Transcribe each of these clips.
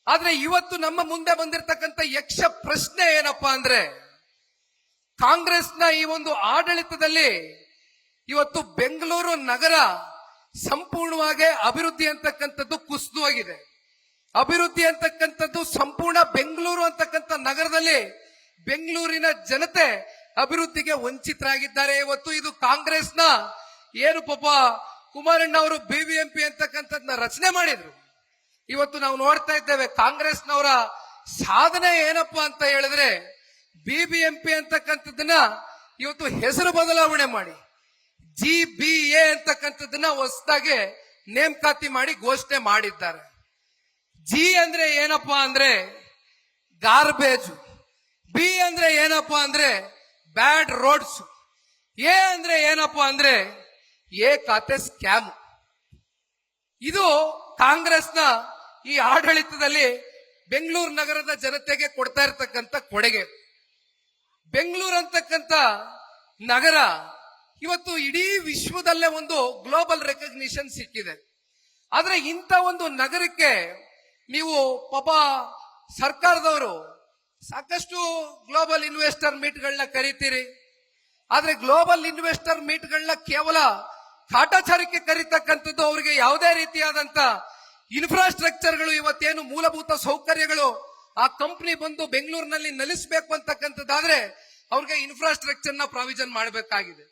ಆದ್ರೆ ಇವತ್ತು ನಮ್ಮ ಮುಂದೆ ಬಂದಿರತಕ್ಕಂತ ಯಕ್ಷ ಪ್ರಶ್ನೆ ಏನಪ್ಪಾ ಅಂದ್ರೆ, ಕಾಂಗ್ರೆಸ್ನ ಈ ಒಂದು ಆಡಳಿತದಲ್ಲಿ ಇವತ್ತು ಬೆಂಗಳೂರು ನಗರ ಸಂಪೂರ್ಣವಾಗಿ ಅಭಿವೃದ್ಧಿ ಅಂತಕ್ಕಂಥದ್ದು ಕುಸಿದು ಹೋಗಿದೆ. ಅಭಿವೃದ್ಧಿ ಅಂತಕ್ಕಂಥದ್ದು ಸಂಪೂರ್ಣ ಬೆಂಗಳೂರು ಅಂತಕ್ಕಂಥ ನಗರದಲ್ಲಿ ಬೆಂಗಳೂರಿನ ಜನತೆ ಅಭಿವೃದ್ಧಿಗೆ ವಂಚಿತರಾಗಿದ್ದಾರೆ. ಇವತ್ತು ಇದು ಕಾಂಗ್ರೆಸ್ನ ಏನು ಪಾಪ ಕುಮಾರಣ್ಣ ಅವರು ಬಿಬಿಎಂಪಿ ಅಂತಕ್ಕಂಥದ್ದನ್ನ ರಚನೆ ಮಾಡಿದ್ರು. ಇವತ್ತು ನಾವು ನೋಡ್ತಾ ಇದ್ದೇವೆ ಕಾಂಗ್ರೆಸ್ನವರ ಸಾಧನೆ ಏನಪ್ಪಾ ಅಂತ ಹೇಳಿದ್ರೆ, ಬಿಬಿಎಂಪಿ ಅಂತಕ್ಕಂಥದ್ದನ್ನ ಇವತ್ತು ಹೆಸರು ಬದಲಾವಣೆ ಮಾಡಿ GBA ಅಂತಕ್ಕಂಥದ್ದನ್ನ ಹೊಸದಾಗಿ ನೇಮಕಾತಿ ಮಾಡಿ ಘೋಷಣೆ ಮಾಡಿದ್ದಾರೆ. ಜಿ ಅಂದ್ರೆ ಏನಪ್ಪಾ ಅಂದ್ರೆ ಗಾರ್ಬೇಜ್, ಬಿ ಅಂದ್ರೆ ಏನಪ್ಪಾ ಅಂದ್ರೆ ಬ್ಯಾಡ್ ರೋಡ್ಸ್, ಎ ಅಂದ್ರೆ ಏನಪ್ಪಾ ಅಂದ್ರೆ ಎ ಖಾತೆ ಸ್ಕ್ಯಾಮ್. ಇದು ಕಾಂಗ್ರೆಸ್ನ ಈ ಆಡಳಿತದಲ್ಲಿ ಬೆಂಗಳೂರು ನಗರದ ಜನತೆಗೆ ಕೊಡ್ತಾ ಇರತಕ್ಕಂತ ಕೊಡುಗೆ. ಬೆಂಗಳೂರು ಅಂತಕ್ಕಂಥ ನಗರ ಇವತ್ತು ಇಡೀ ವಿಶ್ವದಲ್ಲೇ ಒಂದು ಗ್ಲೋಬಲ್ ರೆಕಗ್ನಿಷನ್ ಸಿಕ್ಕಿದೆ. ಆದ್ರೆ ಇಂಥ ಒಂದು ನಗರಕ್ಕೆ ನೀವು ಪಾಪ ಸರ್ಕಾರದವರು ಸಾಕಷ್ಟು ಗ್ಲೋಬಲ್ ಇನ್ವೆಸ್ಟರ್ ಮೀಟ್ಗಳನ್ನ ಕರೀತೀರಿ. ಆದ್ರೆ ಗ್ಲೋಬಲ್ ಇನ್ವೆಸ್ಟರ್ ಮೀಟ್ಗಳನ್ನ ಕೇವಲ ಕಾಟಾಚಾರಕ್ಕೆ ಕರೀತಕ್ಕಂಥದ್ದು, ಅವರಿಗೆ ಯಾವುದೇ ರೀತಿಯಾದಂತ ಇನ್ಫ್ರಾಸ್ಟ್ರಕ್ಚರ್ಗಳು, ಇವತ್ತೇನು ಮೂಲಭೂತ ಸೌಕರ್ಯಗಳು ಆ ಕಂಪನಿ ಬಂದು ಬೆಂಗಳೂರಿನಲ್ಲಿ ನೆಲೆಸಬೇಕು ಅಂತಕ್ಕಂಥದ್ದಾದ್ರೆ ಅವ್ರಿಗೆ ಇನ್ಫ್ರಾಸ್ಟ್ರಕ್ಚರ್ ನ ಪ್ರಾವಿಷನ್ ಮಾಡಬೇಕಾಗಿದೆ.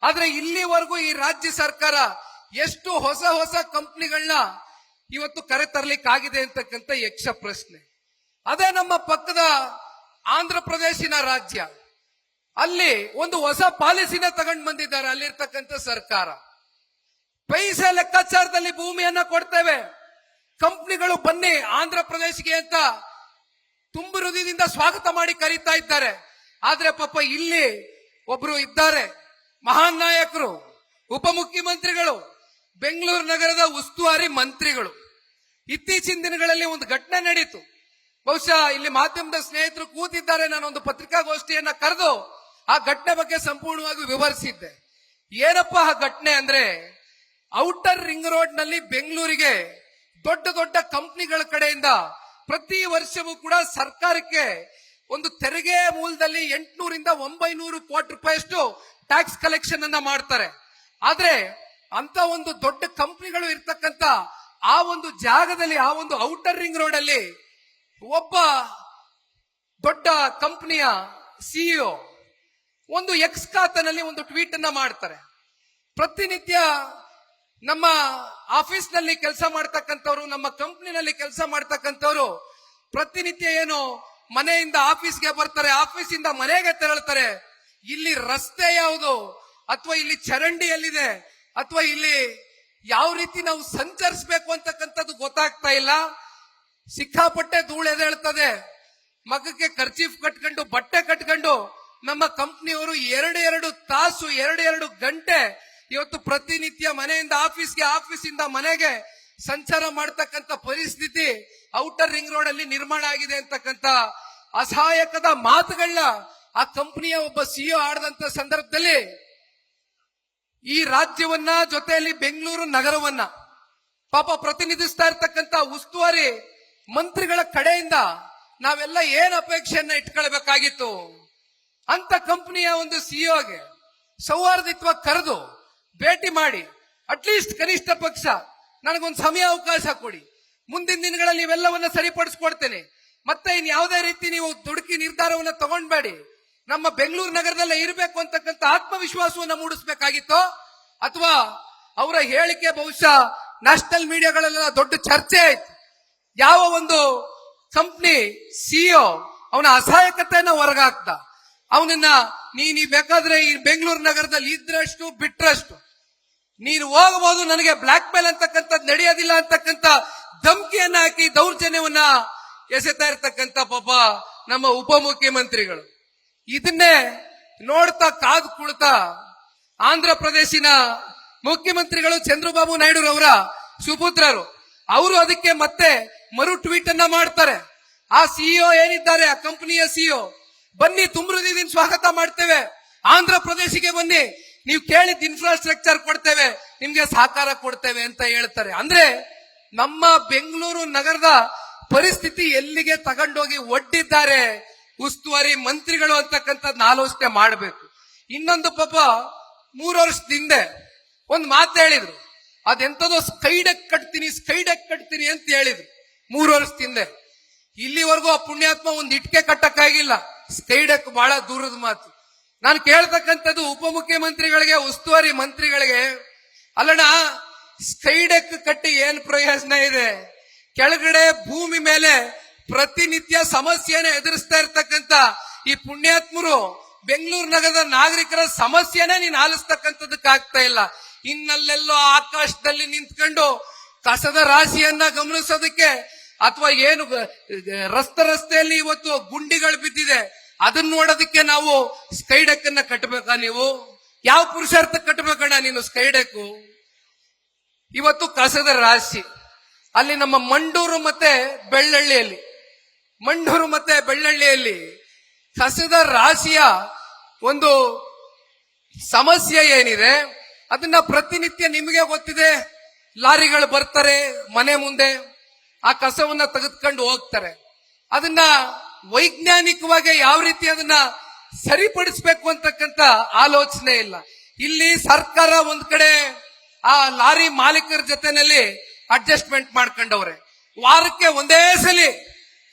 ಆದ್ರೆ ಇಲ್ಲಿವರೆಗೂ ಈ ರಾಜ್ಯ ಸರ್ಕಾರ ಎಷ್ಟು ಹೊಸ ಹೊಸ ಕಂಪನಿಗಳನ್ನ ಇವತ್ತು ಕರೆತರ್ಲಿಕ್ಕಾಗಿದೆ ಅಂತಕ್ಕಂಥ ಯಕ್ಷ ಪ್ರಶ್ನೆ. ಅದೇ ನಮ್ಮ ಪಕ್ಕದ ಆಂಧ್ರ ಪ್ರದೇಶಿನ ರಾಜ್ಯ, ಅಲ್ಲಿ ಒಂದು ಹೊಸ ಪಾಲಿಸಿನ ತಗೊಂಡು ಬಂದಿದ್ದಾರೆ ಅಲ್ಲಿರ್ತಕ್ಕಂಥ ಸರ್ಕಾರ. ಪೈಸೆ ಲೆಕ್ಕಾಚಾರದಲ್ಲಿ ಭೂಮಿಯನ್ನ ಕೊಡ್ತೇವೆ, ಕಂಪನಿಗಳು ಬನ್ನಿ ಆಂಧ್ರ ಪ್ರದೇಶಕ್ಕೆ ಅಂತ ತುಂಬು ಹೃದಯದಿಂದ ಸ್ವಾಗತ ಮಾಡಿ ಕರೀತಾ ಇದ್ದಾರೆ. ಆದ್ರೆ ಪಾಪ ಇಲ್ಲಿ ಒಬ್ರು ಇದ್ದಾರೆ ಮಹಾನ್ ನಾಯಕರು, ಉಪಮುಖ್ಯಮಂತ್ರಿಗಳು, ಬೆಂಗಳೂರು ನಗರದ ಉಸ್ತುವಾರಿ ಮಂತ್ರಿಗಳು. ಇತ್ತೀಚಿನ ದಿನಗಳಲ್ಲಿ ಒಂದು ಘಟನೆ ನಡೀತು. ಬಹುಶಃ ಇಲ್ಲಿ ಮಾಧ್ಯಮದ ಸ್ನೇಹಿತರು ಕೂತಿದ್ದಾರೆ, ನಾನೊಂದು ಪತ್ರಿಕಾಗೋಷ್ಠಿಯನ್ನ ಕರೆದು ಆ ಘಟನೆ ಬಗ್ಗೆ ಸಂಪೂರ್ಣವಾಗಿ ವಿವರಿಸಿದ್ದೆ. ಏನಪ್ಪ ಆ ಘಟನೆ ಅಂದ್ರೆ, ಔಟರ್ ರಿಂಗ್ ರೋಡ್ ನಲ್ಲಿ ಬೆಂಗಳೂರಿಗೆ ದೊಡ್ಡ ದೊಡ್ಡ ಕಂಪನಿಗಳ ಕಡೆಯಿಂದ ಪ್ರತಿ ವರ್ಷವೂ ಕೂಡ ಸರ್ಕಾರಕ್ಕೆ ಒಂದು ತೆರಿಗೆ ಮೂಲದಲ್ಲಿ 800 ರಿಂದ 900 ಕೋಟಿ ರೂಪಾಯಿಯಷ್ಟು ಟ್ಯಾಕ್ಸ್ ಕಲೆಕ್ಷನ್ ಅನ್ನ ಮಾಡ್ತಾರೆ. ಆದ್ರೆ ಅಂತ ಒಂದು ದೊಡ್ಡ ಕಂಪನಿಗಳು ಇರ್ತಕ್ಕಂತ ಆ ಒಂದು ಜಾಗದಲ್ಲಿ, ಆ ಒಂದು ಔಟರ್ ರಿಂಗ್ ರೋಡ್ ಅಲ್ಲಿ ಒಬ್ಬ ದೊಡ್ಡ ಕಂಪನಿಯ ಸಿಇಒ ಒಂದು ಎಕ್ಸ್ ಖಾತೆನಲ್ಲಿ ಒಂದು ಟ್ವೀಟ್ ಅನ್ನ ಮಾಡ್ತಾರೆ. ಪ್ರತಿನಿತ್ಯ ನಮ್ಮ ಆಫೀಸ್ ನಲ್ಲಿ ಕೆಲಸ ಮಾಡ್ತಕ್ಕಂಥವ್ರು, ನಮ್ಮ ಕಂಪನಿನಲ್ಲಿ ಕೆಲಸ ಮಾಡ್ತಕ್ಕಂಥವ್ರು ಪ್ರತಿನಿತ್ಯ ಏನು ಮನೆಯಿಂದ ಆಫೀಸ್ಗೆ ಬರ್ತಾರೆ, ಆಫೀಸಿಂದ ಮನೆಗೆ ತೆರಳುತ್ತಾರೆ. ಇಲ್ಲಿ ರಸ್ತೆ ಯಾವುದು, ಅಥವಾ ಇಲ್ಲಿ ಚರಂಡಿ ಎಲ್ಲಿದೆ, ಅಥವಾ ಇಲ್ಲಿ ಯಾವ ರೀತಿ ನಾವು ಸಂಚರಿಸಬೇಕು ಅಂತಕ್ಕಂಥದ್ದು ಗೊತ್ತಾಗ್ತಾ ಇಲ್ಲ. ಸಿಕ್ಕಾಪಟ್ಟೆ ಧೂಳು ಎದ್ದೇಳ್ತದೆ. ಮಗಕ್ಕೆ ಕರ್ಚೀಫ್ ಕಟ್ಕೊಂಡು ಬಟ್ಟೆ ಕಟ್ಕೊಂಡು ನಮ್ಮ ಕಂಪ್ನಿಯವರು 2 ತಾಸು 2 ಗಂಟೆ ಇವತ್ತು ಪ್ರತಿನಿತ್ಯ ಮನೆಯಿಂದ ಆಫೀಸ್ಗೆ, ಆಫೀಸಿಂದ ಮನೆಗೆ ಸಂಚಾರ ಮಾಡತಕ್ಕಂತ ಪರಿಸ್ಥಿತಿ ಔಟರ್ ರಿಂಗ್ ರೋಡ್ ಅಲ್ಲಿ ನಿರ್ಮಾಣ ಆಗಿದೆ ಅಂತಕ್ಕಂಥ ಅಸಹಾಯಕದ ಮಾತುಗಳನ್ನ ಆ ಕಂಪನಿಯ ಒಬ್ಬ ಸಿಇಒ ಆಡದಂತ ಸಂದರ್ಭದಲ್ಲಿ ಈ ರಾಜ್ಯವನ್ನ, ಜೊತೆಯಲ್ಲಿ ಬೆಂಗಳೂರು ನಗರವನ್ನ ಪಾಪ ಪ್ರತಿನಿಧಿಸ್ತಾ ಇರ್ತಕ್ಕಂಥ ಉಸ್ತುವಾರಿ ಮಂತ್ರಿಗಳ ಕಡೆಯಿಂದ ನಾವೆಲ್ಲ ಏನ್ ಅಪೇಕ್ಷೆಯನ್ನ ಇಟ್ಕೊಳ್ಬೇಕಾಗಿತ್ತು ಅಂತ ಕಂಪನಿಯ ಒಂದು ಸಿಇಒಗೆ ಸೌಹಾರ್ದಿತ್ವ ಕರೆದು ಭೇಟಿ ಮಾಡಿ, ಅಟ್ಲೀಸ್ಟ್ ಕನಿಷ್ಠ ಪಕ್ಷ ನನಗೊಂದು ಸಮಯ ಅವಕಾಶ ಕೊಡಿ, ಮುಂದಿನ ದಿನಗಳಲ್ಲಿ ಇವೆಲ್ಲವನ್ನ ಸರಿಪಡಿಸ್ಕೊಡ್ತೇನೆ, ಮತ್ತೆ ಇನ್ ಯಾವುದೇ ರೀತಿ ನೀವು ದುಡುಕಿ ನಿರ್ಧಾರವನ್ನ ತಗೊಂಡ್ಬೇಡಿ, ನಮ್ಮ ಬೆಂಗಳೂರು ನಗರದಲ್ಲೇ ಇರಬೇಕು ಅಂತಕ್ಕಂಥ ಆತ್ಮವಿಶ್ವಾಸವನ್ನ ಮೂಡಿಸಬೇಕಾಗಿತ್ತು. ಅಥವಾ ಅವರ ಹೇಳಿಕೆ ಬಹುಶಃ ನ್ಯಾಷನಲ್ ಮೀಡಿಯಾಗಳೆಲ್ಲ ದೊಡ್ಡ ಚರ್ಚೆ ಆಯ್ತು. ಯಾವ ಒಂದು ಕಂಪ್ನಿ ಸಿಇಒ ಅವನ ಅಸಹಾಯಕತೆಯನ್ನ ಹೊರಗಾಕ್ತ, ಅವನನ್ನ ನೀ ಬೇಕಾದ್ರೆ ಈ ಬೆಂಗಳೂರು ನಗರದಲ್ಲಿ ಇದ್ರಷ್ಟು ಬಿಟ್ರಷ್ಟು ನೀನು ಹೋಗಬಹುದು, ನನಗೆ ಬ್ಲಾಕ್ ಮೇಲ್ ಅಂತಕ್ಕಂಥದ್ದು ನಡೆಯೋದಿಲ್ಲ ಅಂತಕ್ಕಂಥ ಧಮಕಿಯನ್ನ ಹಾಕಿ ದೌರ್ಜನ್ಯವನ್ನ ಎಸೆತಾ ಇರ್ತಕ್ಕಂಥ ಪಾಪ ನಮ್ಮ ಉಪಮುಖ್ಯಮಂತ್ರಿಗಳು. ಇದನ್ನೇ ನೋಡ್ತಾ ಕಾದು ಕುಳಿತಾ ಆಂಧ್ರ ಪ್ರದೇಶಿನ ಮುಖ್ಯಮಂತ್ರಿಗಳು ಚಂದ್ರಬಾಬು ನಾಯ್ಡು ಅವರ ಸುಪುತ್ರರು ಅವರು ಅದಕ್ಕೆ ಮತ್ತೆ ಮರು ಟ್ವೀಟ್ ಅನ್ನ ಮಾಡ್ತಾರೆ. ಆ ಸಿಇಒ ಏನಿದ್ದಾರೆ, ಆ ಕಂಪನಿಯ ಸಿಇಒ, ಬನ್ನಿ ತುಂಬೃದಿನ ಸ್ವಾಗತ ಮಾಡ್ತೇವೆ, ಆಂಧ್ರ ಪ್ರದೇಶಕ್ಕೆ ಬನ್ನಿ, ನೀವು ಕೇಳಿದ ಇನ್ಫ್ರಾಸ್ಟ್ರಕ್ಚರ್ ಕೊಡ್ತೇವೆ, ನಿಮ್ಗೆ ಸಹಕಾರ ಕೊಡ್ತೇವೆ ಅಂತ ಹೇಳ್ತಾರೆ. ಅಂದ್ರೆ ನಮ್ಮ ಬೆಂಗಳೂರು ನಗರದ ಪರಿಸ್ಥಿತಿ ಎಲ್ಲಿಗೆ ತಗೊಂಡೋಗಿ ಒಡ್ಡಿದ್ದಾರೆ ಉಸ್ತುವಾರಿ ಮಂತ್ರಿಗಳು ಅಂತಕ್ಕಂಥದ್ನ ಆಲೋಚನೆ ಮಾಡಬೇಕು. ಇನ್ನೊಂದು ಪಾಪ 3 ವರ್ಷದ ಹಿಂದೆ ಒಂದು ಮಾತು ಹೇಳಿದ್ರು, ಅದೆಂತದೋ ಸ್ಕೈಡೆಕ್ ಕಟ್ತೀನಿ ಅಂತ ಹೇಳಿದ್ರು 3 ವರ್ಷದ ಹಿಂದೆ. ಇಲ್ಲಿವರೆಗೂ ಆ ಪುಣ್ಯಾತ್ಮ ಒಂದು ಇಟ್ಕೆ ಕಟ್ಟಕ್ಕಾಗಿಲ್ಲ. ಸ್ಕೈಡೆಕ್ ಬಹಳ ದೂರದ ಮಾತು. ನಾನು ಕೇಳ್ತಕ್ಕಂಥದ್ದು ಉಪಮುಖ್ಯಮಂತ್ರಿಗಳಿಗೆ, ಉಸ್ತುವಾರಿ ಮಂತ್ರಿಗಳಿಗೆ, ಅಲ್ಲಣ್ಣ ಸ್ಕೈಡೆಕ್ ಕಟ್ಟಿ ಏನ್ ಪ್ರಯೋಜನ ಇದೆ? ಕೆಳಗಡೆ ಭೂಮಿ ಮೇಲೆ ಪ್ರತಿನಿತ್ಯ ಸಮಸ್ಯೆನ ಎದುರಿಸ್ತಾ ಇರ್ತಕ್ಕಂಥ ಈ ಪುಣ್ಯಾತ್ಮರು ಬೆಂಗಳೂರು ನಗರದ ನಾಗರಿಕರ ಸಮಸ್ಯೆನೇ ನೀನ್ ಆಲಿಸ್ತಕ್ಕಂಥದಕ್ಕಾಗ್ತಾ ಇಲ್ಲ. ಇನ್ನಲ್ಲೆಲ್ಲೋ ಆಕಾಶದಲ್ಲಿ ನಿಂತ್ಕೊಂಡು ಕಸದ ರಾಶಿಯನ್ನ ಗಮನಿಸೋದಕ್ಕೆ, ಅಥವಾ ಏನು ರಸ್ತೆಯಲ್ಲಿ ಇವತ್ತು ಗುಂಡಿಗಳು ಬಿದ್ದಿದೆ ಅದನ್ನ ನೋಡೋದಕ್ಕೆ ನಾವು ಸ್ಕೈಡೆಕ್ ಅನ್ನ ಕಟ್ಟಬೇಕಾ? ನೀವು ಯಾವ ಪುರುಷಾರ್ಥ ಕಟ್ಟಬೇಕಣ್ಣ ನೀನು ಸ್ಕೈಡೆಕ್? ಇವತ್ತು ಕಸದ ರಾಶಿ ಅಲ್ಲಿ ನಮ್ಮ ಮಂಡೂರು ಮತ್ತೆ ಬೆಳ್ಳಳ್ಳಿಯಲ್ಲಿ ಕಸದ ರಾಶಿಯ ಒಂದು ಸಮಸ್ಯೆ ಏನಿದೆ ಅದನ್ನ ಪ್ರತಿನಿತ್ಯ ನಿಮಗೆ ಗೊತ್ತಿದೆ. ಲಾರಿಗಳು ಬರ್ತಾರೆ ಮನೆ ಮುಂದೆ, ಆ ಕಸವನ್ನ ತೆಗೆದುಕೊಂಡು ಹೋಗ್ತಾರೆ. ಅದನ್ನ ವೈಜ್ಞಾನಿಕವಾಗಿ ಯಾವ ರೀತಿ ಅದನ್ನ ಸರಿಪಡಿಸಬೇಕು ಅಂತಕ್ಕಂಥ ಆಲೋಚನೆ ಇಲ್ಲ. ಇಲ್ಲಿ ಸರ್ಕಾರ ಒಂದ್ ಕಡೆ ಆ ಲಾರಿ ಮಾಲೀಕರ ಜೊತೆನಲ್ಲಿ ಅಡ್ಜಸ್ಟ್ಮೆಂಟ್ ಮಾಡ್ಕೊಂಡವ್ರೆ. ವಾರಕ್ಕೆ ಒಂದೇ ಸಲಿ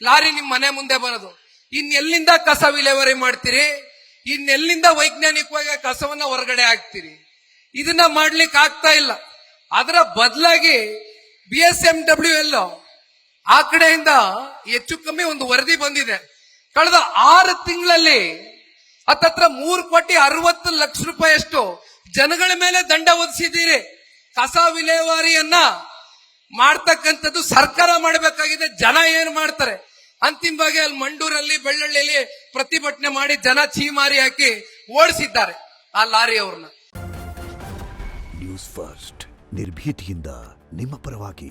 ಲಾರಿ ನಿಮ್ ಮನೆ ಮುಂದೆ ಬರೋದು. ಇನ್ನೆಲ್ಲಿಂದ ಕಸ ವಿಲೇವಾರಿ ಮಾಡ್ತೀರಿ? ಇನ್ನೆಲ್ಲಿಂದ ವೈಜ್ಞಾನಿಕವಾಗಿ ಕಸವನ್ನ ಹೊರಗಡೆ ಹಾಕ್ತೀರಿ? ಇದನ್ನ ಮಾಡ್ಲಿಕ್ಕೆ ಆಗ್ತಾ ಇಲ್ಲ. ಅದರ ಬದಲಾಗಿ BSMWL ಆ ಕಡೆಯಿಂದ ಹೆಚ್ಚು ಕಮ್ಮಿ ಒಂದು ವರದಿ ಬಂದಿದೆ. ಕಳೆದ 6 ತಿಂಗಳಲ್ಲಿ ಹತ್ತತ್ರ 3,60,00,000 ರೂಪಾಯಿಯಷ್ಟು ಜನಗಳ ಮೇಲೆ ದಂಡ ಒದಿಸಿದ್ದೀರಿ. ಕಸ ವಿಲೇವಾರಿಯನ್ನ ಮಾಡ್ತಕ್ಕಂಥದ್ದು ಸರ್ಕಾರ ಮಾಡಬೇಕಾಗಿದೆ. ಜನ ಏನ್ ಮಾಡ್ತಾರೆ? ಅಂತಿಮವಾಗಿ ಅಲ್ಲಿ ಮಂಡೂರಲ್ಲಿ ಬೆಳ್ಳಳ್ಳಿಯಲ್ಲಿ ಪ್ರತಿಭಟನೆ ಮಾಡಿ ಜನ ಚೀಮಾರಿ ಹಾಕಿ ಓಡಿಸಿದ್ದಾರೆ ಆ ಲಾರಿ ಅವ್ರನ್ನ. ನ್ಯೂಸ್ ಫಸ್ಟ್ ನಿರ್ಭೀತಿಯಿಂದ ನಿಮ್ಮ ಪರವಾಗಿ.